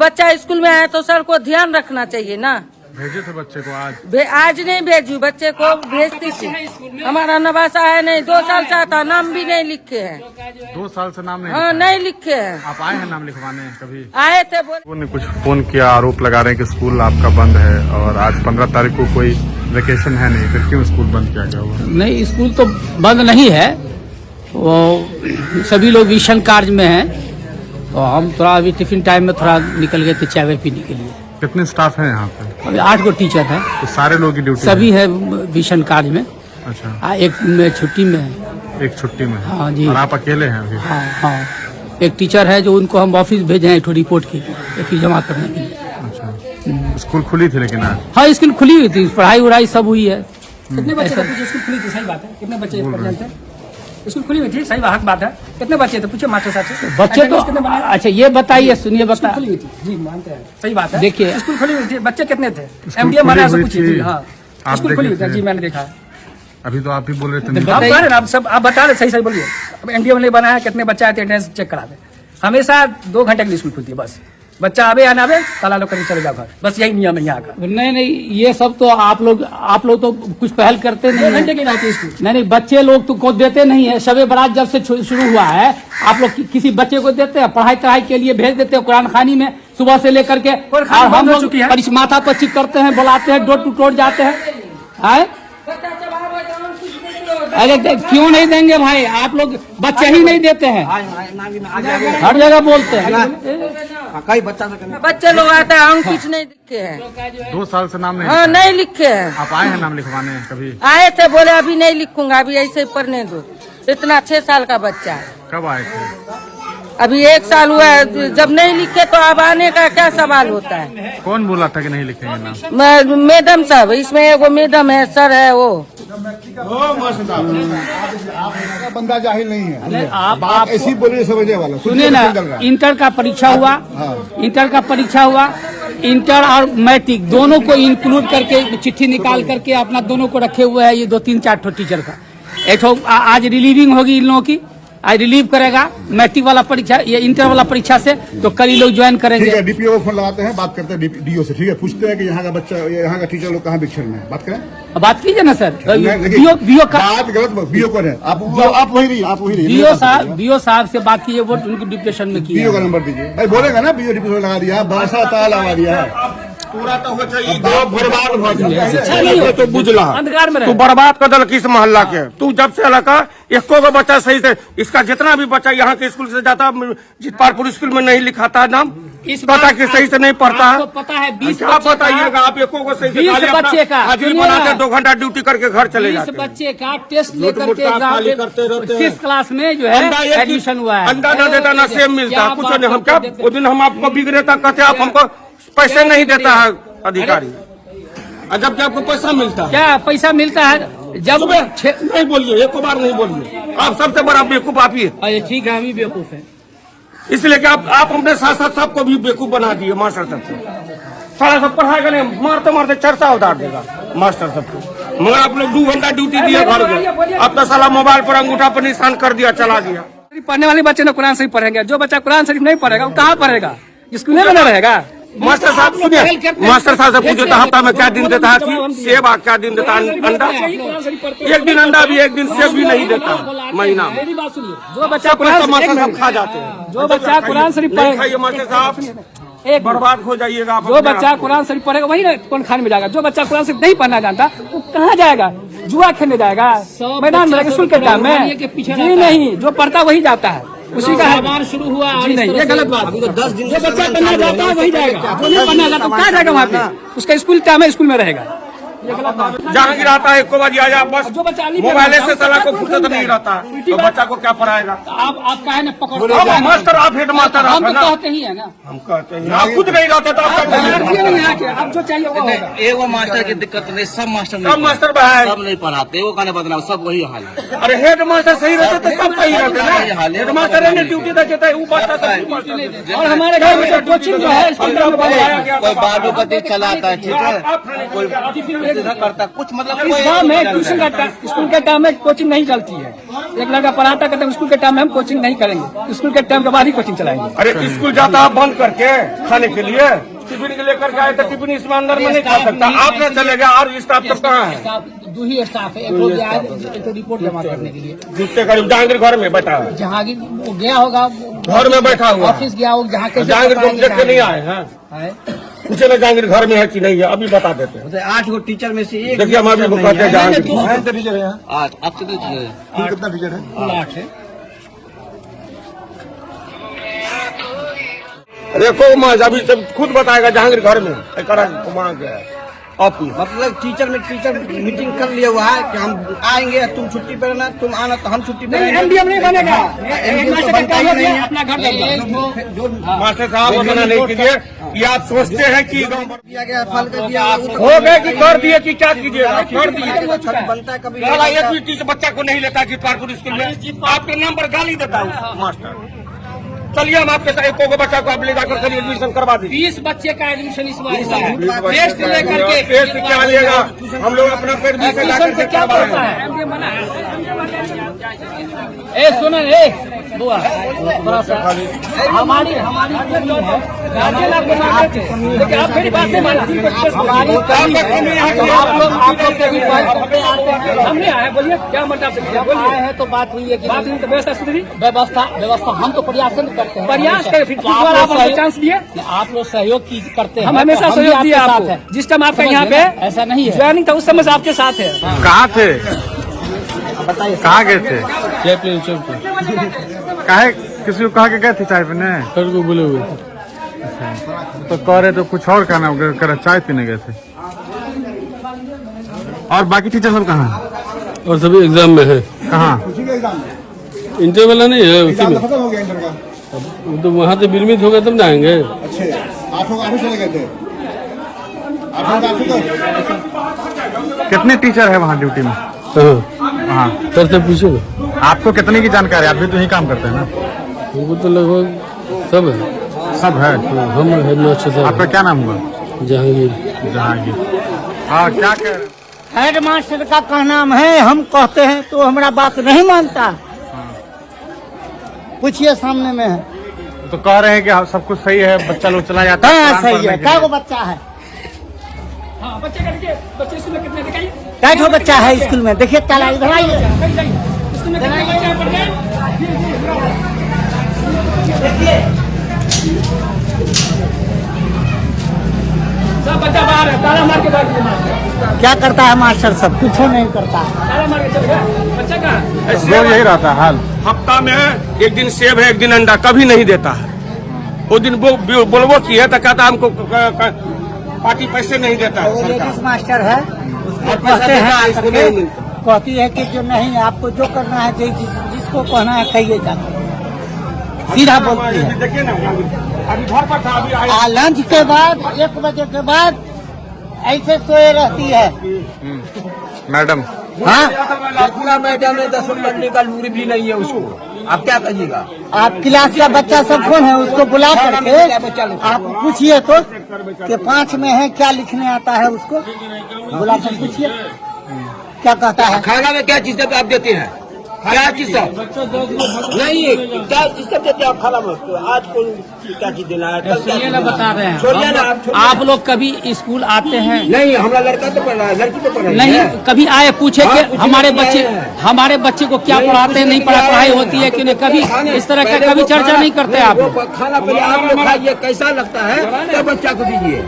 बच्चा स्कूल में आया तो सर को ध्यान रखना चाहिए ना। भेजे थे बच्चे को आज नहीं भेजू, बच्चे को भेजती थी। हमारा नवासा है नहीं, 2 साल से आता, नाम भी नहीं लिखे हैं। 2 साल से नाम नहीं? हाँ नहीं लिखे हैं। आप आए हैं नाम लिखवाने कभी? आए थे। उन्होंने कुछ फोन किया, आरोप लगा रहे हैं कि स्कूल आपका बंद है और आज 15 तारीख को कोई वेकेशन है नहीं, फिर क्यों स्कूल बंद किया गया हुआ? नहीं, स्कूल तो बंद नहीं है, वो सभी लोग विषण कार्य में हैं और हम थोड़ा अभी टिफिन टाइम में थोड़ा निकल गए थे चाय पीने के लिए। कितने स्टाफ हैं यहाँ पे? अभी 8 गो टीचर हैं। तो सारे लोग की ड्यूटी सभी है विषण कार्य में। अच्छा। एक छुट्टी में है। एक छुट्टी में? हाँ जी। और आप अकेले हैं अभी? हाँ, एक टीचर है जो उनको हम ऑफिस भेजे हैं एक रिपोर्ट के लिए, एक जमा करने के लिए। अच्छा। स्कूल खुली थी लेकिन आज? हाँ, स्कूल खुली हुई थी, पढ़ाई उड़ाई सब हुई है। कितने बच्चे थे? स्कूल खुली थी, सही बात है। कितने बच्चे प्रेजेंट थे? स्कूल खुली हुई थी, सही बात है। कितने बच्चे थे? पूछे मास्टर साहब से। बच्चे तो अच्छा ये बताइए, सुनिए बता। खुली हुई थी जी, मानते हैं, सही बात है। देखिए स्कूल खुली हुई थी, बच्चे कितने थे? MDM वाले से पूछिए जी। हाँ, स्कूल खुली हुई थी जी, मैंने देखा। अभी तो आप ही बोल रहे थे। आप बता रहे, सही बोलिए। अब MDM ने बनाया, कितने बच्चे आए थे, अटेंडेंस चेक करा दे। हमेशा 2 घंटे के लिए स्कूल खुलती है, बस बच्चा आवे या ना आवे, ताला लोग कहीं चले जाओ घर, बस यही नियम है यहाँ का। नहीं, ये सब तो आप लोग तो कुछ पहल करते नहीं। 2 घंटे की रहती है स्कूल। नहीं, बच्चे लोग तो को देते नहीं है। शबे बारात जब से शुरू हुआ है, आप लोग किसी बच्चे को देते हैं? पढ़ाई के लिए भेज देते हैं कुरान खानी में सुबह से लेकर के, और हम लोग माथा पर चिक करते हैं, बुलाते हैं, डोर टू डोर जाते हैं। अरे क्यों नहीं देंगे भाई? आप लोग बच्चे ही नहीं देते हैं, हर जगह बोलते हैं। बच्चे लोग आते हैं, हम कुछ नहीं लिखे हैं। 2 साल से नाम नहीं? हाँ नहीं लिखे हैं। आप आए हैं नाम लिखवाने कभी? आए थे, बोले अभी नहीं लिखूंगा, अभी ऐसे ही पढ़ने दो। इतना 6 साल का बच्चा है। कब आए थे? अभी 1 साल हुआ है। जब नहीं लिखे तो अब आने का क्या सवाल होता है? कौन बोला था कि नहीं लिखेंगे नाम? मैडम साहब, इसमें एगो मैडम है, सर है वो। बंदा जाहिल नहीं है। आप ऐसी बोलिए समझने वाला। सुनिए ना, इंटर का परीक्षा हुआ, इंटर और मैट्रिक दोनों को इंक्लूड करके चिट्ठी निकाल करके अपना दोनों को रखे हुए है। ये 2-3-4 ठो टीचर का एक आज रिलीविंग होगी इन लोगों की, आज रिलीव करेगा मैट्रिक वाला परीक्षा, ये इंटर वाला परीक्षा से, तो कल ही लोग ज्वाइन करेंगे। ठीक है, DPO को फोन लगाते हैं, बात करते हैं DO से, ठीक है, पूछते हैं कि यहाँ का बच्चा, यहाँ का टीचर लोग कहाँ विक्षण में, बात करें। बात कीजिए ना सर। BO का बात गलत, BO कौन है? आप वही रही। BO साहब से बात कीजिए, वो उनकी डिप्रेशन में की। BO का नंबर दीजिए भाई, बोलेगा ना BO डिप्रेशन लगा दिया, बासा ताला लगा दिया है। पूरा तो हो चाहिए, बर्बाद तो बुझला अंधकार में तू बर्बाद कर दल किस मोहल्ला के। तू जब से लगा एको को बच्चा सही से, इसका जितना भी बच्चा यहाँ के स्कूल से जाता, जितपारपुर स्कूल में नहीं लिखाता है नाम, पता कि सही से नहीं पढ़ता है। पता है 20 क्या बताइएगा आप? एको को सही से बच्चे का हाजिरी बनाते 2 घंटा ड्यूटी करके घर चले जाते हैं। बच्चे का टेस्ट लेकर के 6 क्लास में जो है एडमिशन हुआ है। अंडा न देता ना सेब मिलता, कुछ नहीं। हम क्या वो दिन हम आपको बिगड़ेता कहते, आप हमको पैसे नहीं देता है अधिकारी, जबकि आपको पैसा मिलता है। क्या पैसा मिलता है? जब नहीं बोलिए, एक बार नहीं बोलिए। आप सबसे बड़ा बेवकूफ आप ही है। ठीक है, हम ही बेवकूफ है, इसलिए कि आप अपने साथ साथ सबको भी बेवकूफ बना दिए। मास्टर सबको सारा सब पढ़ाएगा नहीं, मारते मारते चर्चा उतार देगा मास्टर सबको। मगर आप लोग 2 घंटा ड्यूटी दिए घर में, अपना साला मोबाइल पर अंगूठा पर निशान कर दिया, चला गया। पढ़ने वाले बच्चे ने कुरान शरीफ पढ़ेंगे, जो बच्चा कुरान शरीफ नहीं पढ़ेगा वो कहाँ पढ़ेगा? स्कूल में ना रहेगा। मास्टर साहब सुनिए, मास्टर साहब से पूछे तो हफ्ता में क्या दिन देता है? सेब क्या दिन देता है? अंडा। एक दिन अंडा भी, एक दिन सेब भी नहीं देता महीना में। मेरी बात सुनिए, जो बच्चा कुरान मास्टर साहब खा जाते हैं, जो बच्चा कुरान शरीफ पढ़ेगा, मास्टर साहब एक बर्बाद हो जाइएगा। जो बच्चा कुरान शरीफ पढ़ेगा वही ना कौन खाने में जाएगा। जो बच्चा कुरान शरीफ नहीं पढ़ना जानता वो कहाँ जाएगा? जुआ खेलने जाएगा, मैदान में स्कूल के टाइम में? जी नहीं, जो पढ़ता वही जाता है, उसी का है। शुरू हुआ जी नहीं, ये गलत बात। जो बच्चा पढ़ना चाहता है वही जाएगा, जो नहीं पढ़ना चाहता कहाँ जाएगा? वहाँ पे उसका स्कूल टाइम है, स्कूल में रहेगा। जहाँ गिराता है एको बार आया, बस मोबाइल से साला को फुर्सत नहीं रहता, तो बच्चा को क्या पढ़ाएगा? आप कहे ना पकड़ो मास्टर, आप हेड मास्टर, हम तो कहते ही है ना, हम कहते हैं। आप खुद नहीं रहते तो आप जो चाहिए वो होगा। एगो मास्टर की दिक्कत नहीं, सब मास्टर सब मास्टर सब नहीं पढ़ाते, वो कहने बदलाव, सब वही हाल है। अरे हेड मास्टर सही रहते तो सब सही रहते ना। हेड मास्टर ने ड्यूटी देता है, वो बच्चा तो। और हमारे घर में कोचिंग जो है, कोई बालू गति चलाता है, ठीक है, कोई करता कुछ, मतलब इस गाँव में ट्यूशन का स्कूल के टाइम में कोचिंग नहीं चलती है। एक लड़का पढ़ाता कहते हैं स्कूल के टाइम में हम कोचिंग नहीं करेंगे, स्कूल के टाइम के बाद ही कोचिंग चलाएंगे। अरे स्कूल जाता है बंद करके खाने के लिए, टिफिन के लेकर के आए तो टिफिन इसमें अंदर में नहीं खा सकता, आप न चलेगा और स्टाफ सब कहाँ है? दो ही स्टाफ है, एक लोग गया है, एक रिपोर्ट जमा करने के लिए। जूते करीब जहांगीर घर में बैठा है, जहांगीर वो गया होगा, घर में बैठा हुआ है। ऑफिस गया होगा, जहाँ के जहांगीर को देख के नहीं आए हैं, पूछे ना जहांगीर घर में है कि नहीं है, अभी बता देते हैं। 8 गो टीचर में से एक देखिए हम अभी कहते हैं जहांगीर टीचर है 8 अब तो कुल कितना टीचर है? 8 है। देखो मैं अभी सब खुद बताएगा जहांगीर घर में वहाँ गया है ऑफिस। मतलब टीचर मीटिंग कर लिया हुआ है कि हम आएंगे, तुम छुट्टी पर रहना, तुम आना तो हम छुट्टी पर रहेंगे। एमडीएम नहीं बनेगा, अपना घर जो मास्टर साहब मना नहीं कीजिए, ये आप सोचते हैं कि दिया गया फल कर दिया हो गए कि कर दिए कि क्या कीजिएगा, कर दिए। बनता है कभी साला एक भी टीचर बच्चा को नहीं लेता जितवारपुर स्कूल में, आपके नाम पर गाली देता है मास्टर। चलिए हम आपके साथ एक बच्चा को आप ले जाकर कभी एडमिशन करवा दीजिए। 20 बच्चे का एडमिशन इस बार टेस्ट लेकर के टेस्ट क्या लेगा, हम लोग अपना पेट भी से लाकर के क्या करवा पड़ता रहे हैं। है? ए सुनो ए बुआ, थोड़ा सा हमारी राज्य लाभ को मानते थे, लेकिन आप मेरी बात नहीं मानती। हमारी कमी है, तो आप लोग कभी हम नहीं आए, बोलिए क्या मतलब से जब आए हैं तो बात हुई है कि बात नहीं तो व्यवस्था सुधरी, व्यवस्था हम तो प्रयास करते हैं, प्रयास करें, फिर तो आप दोबारा लोग आप हमको चांस दिए, आप लोग सहयोग करते हैं, हम हमेशा तो सहयोग भी दिए आपके आपको। साथ हैं। जिस टाइम आपका समझ यहाँ गए पे ना? ऐसा नहीं है, ज्वाइनिंग था उस समय से आपके साथ है। कहाँ थे? कहाँ गए थे? काहे किसी को कहा के गए थे चाय पीने? सर को बोले हुए तो कह रहे तो कुछ और कहना कर चाय पीने गए थे। और बाकी टीचर सब कहाँ हैं? और सभी एग्जाम में है। कहाँ? उसी का एग्जाम इंटर वाला नहीं है, उसी में। खत्म हो गया इंटर का। वो तो वहाँ से बिलमित हो गए तब ना आएंगे। अच्छे 8 चले गए थे, 8 कितने टीचर है वहाँ ड्यूटी में? हाँ सर से पूछो ना। आपको कितने की जानकारी? आप भी तो यही काम करते हैं ना? उनको तो लगभग सब है। सब है। हम हेडमास्टर साहब। आपका क्या नाम हुआ? जहांगीर। जहांगीर। हाँ क्या कह रहे? हेड मास्टर का कहना है, हम कहते हैं तो हमारा बात नहीं मानता। पूछिए, सामने में है। तो कह रहे हैं कि सब कुछ सही है, बच्चा लोग चला जाता है। हाँ सही है। क्या वो बच्चा है? हाँ बच्चे का देखिए, बच्चे स्कूल में कितने दिखाइए, क्या ठो बच्चा है स्कूल में? देखिए ताला इधर आइए। स्कूल में कितने बच्चे पढ़ गए? सब बच्चा बाहर है, ताला मार के बैठ गया मास्टर। क्या करता है मास्टर? सब कुछ नहीं करता। ताला मार के चल गया बच्चा का। रोज यही रहता है हाल। हफ्ता में एक दिन सेब है, एक दिन अंडा, कभी नहीं देता है। वो दिन बोलबो की है तो कहता हमको पार्टी पैसे नहीं देता है वो सरकार। लेडीज मास्टर है, उसको और कहते पैसा हैं इसको आकर नहीं के, मिलता। कहती है कि जो नहीं आपको जो करना है, जिसको कहना है कहिए जाकर, सीधा बोलती है। देखिए ना अभी घर पर था, अभी आया। लंच के बाद 1 बजे के बाद ऐसे सोए रहती है। मैडम हाँ, पूरा मैदान में 10 पढ़ने का लूरी भी नहीं है उसको, आप क्या कहिएगा? आप क्लास का बच्चा सब कौन है, उसको बुला करके आप पूछिए तो कि 5 में है, क्या लिखने आता है उसको, बुला कर पूछिए क्या कहता है। खाना में क्या चीज आप देते हैं? क्या चीज सब नहीं, क्या चीज सब देते हैं आप खाना में? आज कौन क्या चीज देना है? कल क्या ये चीज ना देना बता रहे है? छोड़िए ना हैं, छोड़िए। आप लोग कभी स्कूल आते हैं? नहीं, हमारा लड़का तो पढ़ रहा है, लड़की तो पढ़ रही नहीं, है। कभी आए पूछे हाँ, कि पूछने हमारे के लिए बच्चे आए हैं। हमारे बच्चे को क्या नहीं, पढ़ाते हैं, नहीं पूछने के लिए पढ़ाई आए होती है हैं। कि नहीं? कभी खाने- इस तरह का पहले कभी वो चर्चा खाना- नहीं करते आप वो खाना पहले आप लोग खाइए, कैसा लगता है तो बच्चा को दीजिए।